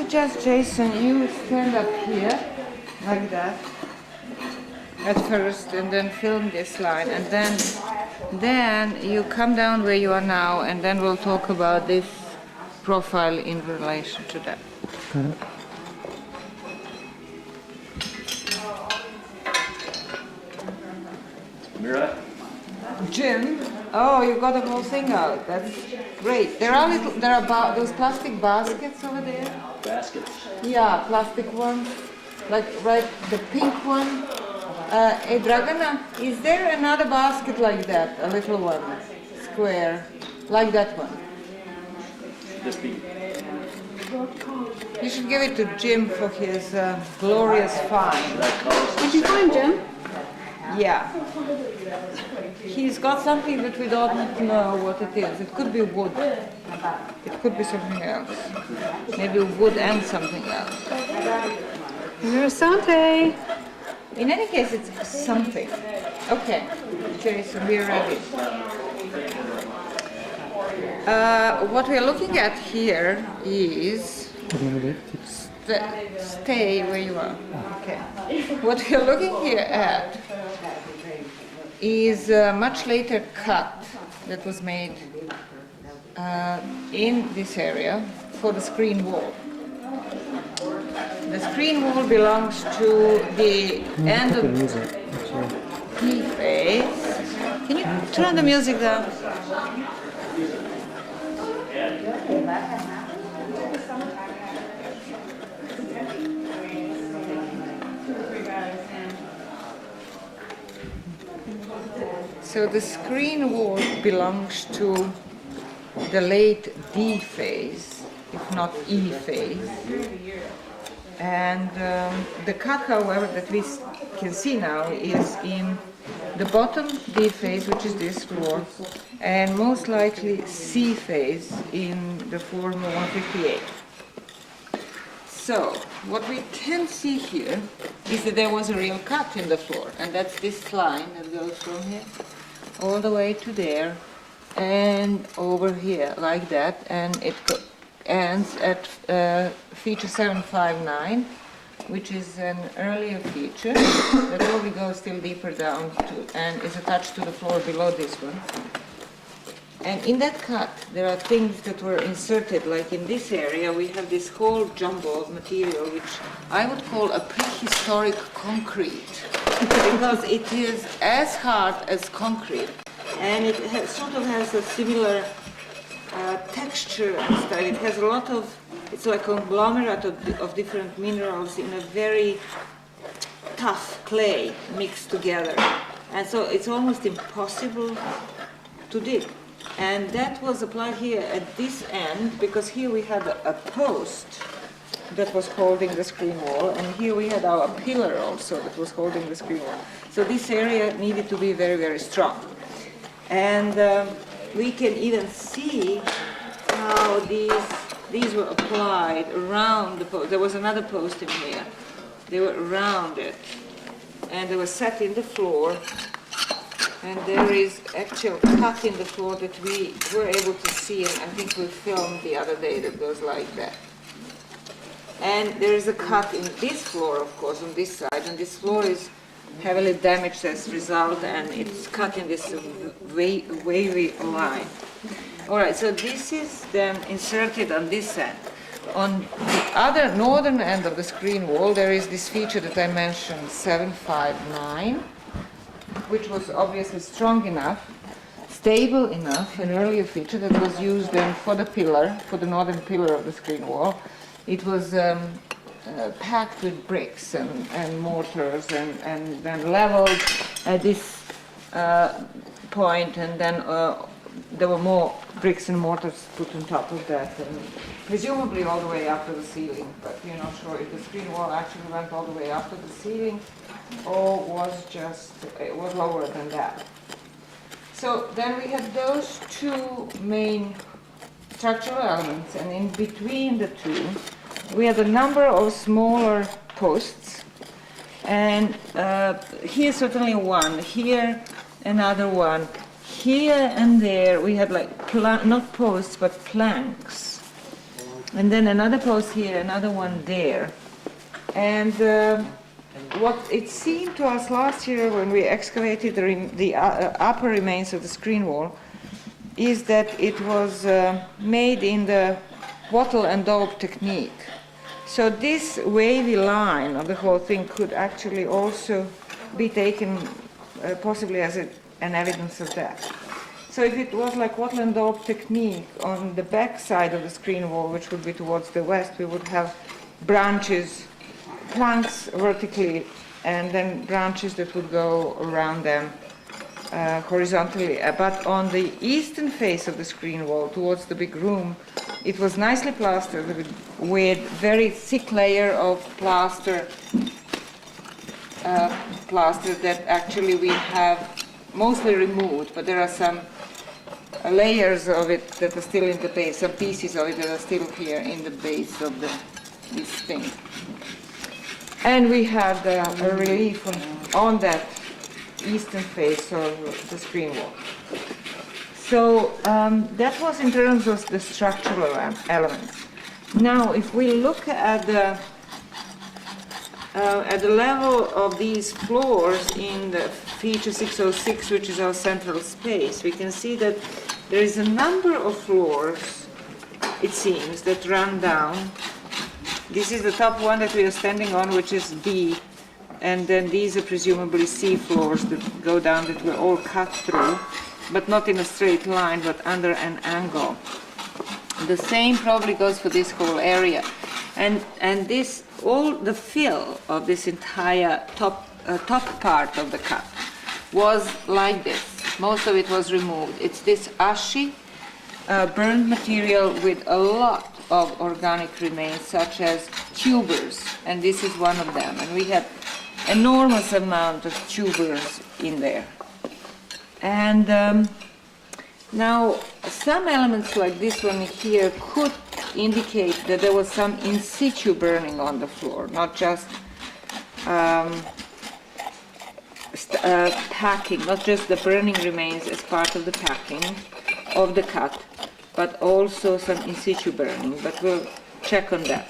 suggest, Jason, you stand up here, like that, at first, and then film this line, and then you come down where you are now, and then we'll talk about this profile in relation to that. Okay. Mira? Jim, oh, you got the whole thing out. That's great. There are those plastic baskets over there. Baskets? Yeah, plastic ones, like right, the pink one. Hey, Dragana, is there another basket like that, a little one, square, like that one? This big. You should give it to Jim for his glorious find. Did you find Jim? Yeah. He's got something that we don't know what it is. It could be wood. It could be something else. Maybe wood and something else. Interessante. In any case, it's something. Okay, Jason, we're ready. What we're looking at here is... Stay where you are. Okay. What we're looking here at is a much later cut that was made in this area for the screen wall. The screen wall belongs to the end of the phase. Can you turn the music down? So the screen wall belongs to the late D phase, if not E phase. And the cut, however, that we can see now is in the bottom D phase, which is this floor, and most likely C phase in the floor 158. So, what we can see here is that there was a real cut in the floor, and that's this line that goes from here all the way to there and over here, like that, and it ends at feature 759, which is an earlier feature that probably goes still deeper down to, and is attached to the floor below this one. And in that cut, there are things that were inserted, like in this area, we have this whole jumble of material, which I would call a prehistoric concrete, because it is as hard as concrete, and it sort of has a similar texture and style. It has a lot of, it's like a conglomerate of different minerals in a very tough clay mixed together. And so it's almost impossible to dig. And that was applied here at this end, because here we had a post that was holding the screen wall, and here we had our pillar also that was holding the screen wall. So this area needed to be very, very strong. And we can even see how these were applied around the post. There was another post in here. They were around it, and they were set in the floor. And there is actual cut in the floor that we were able to see, and I think we filmed the other day that goes like that. And there is a cut in this floor, of course, on this side, and this floor is heavily damaged as a result, and it's cut in this wavy line. All right, so this is then inserted on this end. On the other northern end of the screen wall, there is this feature that I mentioned, 759, which was obviously strong enough, stable enough, an earlier feature that was used then for the pillar, for the northern pillar of the screen wall. It was packed with bricks and mortars and then leveled at this point, and then there were more bricks and mortars put on top of that, and presumably all the way up to the ceiling, but we're not sure if the screen wall actually went all the way up to the ceiling or it was lower than that. So then we have those two main structural elements, and in between the two we have a number of smaller posts, and here certainly one, here another one, here and there we had like not posts but planks, And then another post here, another one there. And what it seemed to us last year when we excavated the upper remains of the screen wall is that it was made in the wattle and daub technique. So this wavy line of the whole thing could actually also be taken possibly as an evidence of that. So if it was like wattle and daub technique on the back side of the screen wall, which would be towards the west, we would have branches, planks vertically, and then branches that would go around them horizontally. But on the eastern face of the screen wall, towards the big room, it was nicely plastered with very thick layer of plaster that actually we have mostly removed, but there are some layers of it that are still in the base, some pieces of it that are still here in the base of this thing. And we have a relief on that eastern face of the screen wall. So that was in terms of the structural elements. Now, if we look at the level of these floors in the feature 606, which is our central space, we can see that there is a number of floors, it seems, that run down. This is the top one that we are standing on, which is B, and then these are presumably C floors that go down, that were all cut through, but not in a straight line, but under an angle. The same probably goes for this whole area. And this, all the fill of this entire top part of the cut was like this. Most of it was removed. It's this ashy, burned material with a lot of organic remains, such as tubers, and this is one of them. And we had enormous amount of tubers in there. And now, some elements like this one here could indicate that there was some in situ burning on the floor, not just packing, not just the burning remains as part of the packing of the cut, but also some in situ burning, but we'll check on that.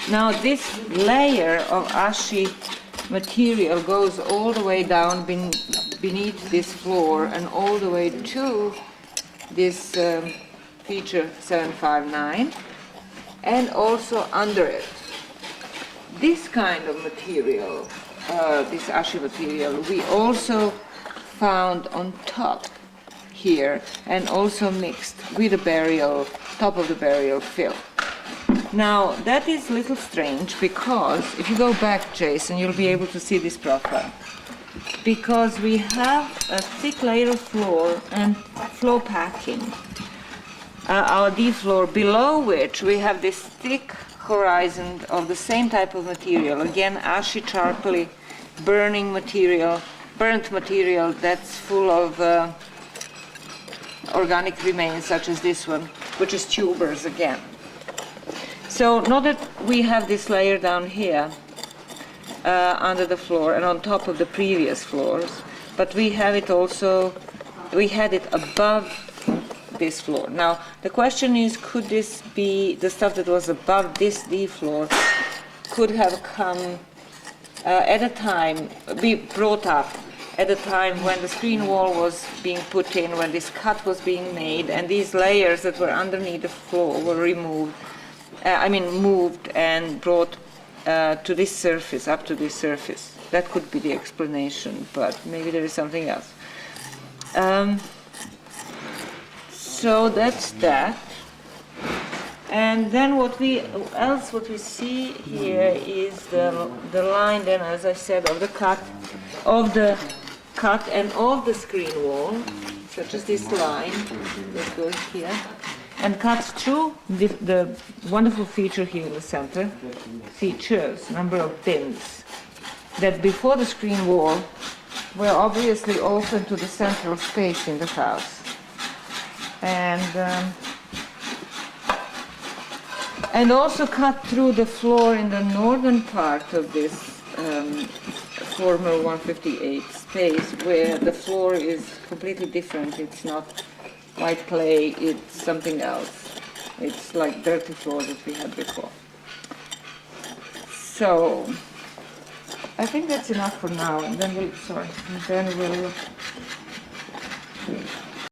Now, this layer of ashy material goes all the way down beneath this floor and all the way to this feature 759 and also under it. This kind of material, this ashy material, we also found on top here and also mixed with the burial, top of the burial fill. Now that is a little strange because if you go back, Jason, you'll be able to see this profile. Because we have a thick layer of floor and floor packing, our D floor, below which we have this thick horizon of the same type of material, again ashy, sharply burning material, burnt material that's full of organic remains such as this one, which is tubers again. So not that we have this layer down here under the floor and on top of the previous floors, but we have it also, we had it above this floor. Now the question is, could this be the stuff that was above this D floor could have come at a time, be brought up at a time when the screen wall was being put in, when this cut was being made, and these layers that were underneath the floor were removed, moved and brought to this surface, up to this surface. That could be the explanation, but maybe there is something else. So that's that. And then what we see here is the line then, as I said, of the cut and of the screen wall, such as this line that goes here, and cuts through the wonderful feature here in the center, features, number of bins, that before the screen wall were obviously open to the central space in the house. And also cut through the floor in the northern part of this former 158 space, where the floor is completely different. It's not white clay, it's something else. It's like dirty floor that we had before. So I think that's enough for now, and then we'll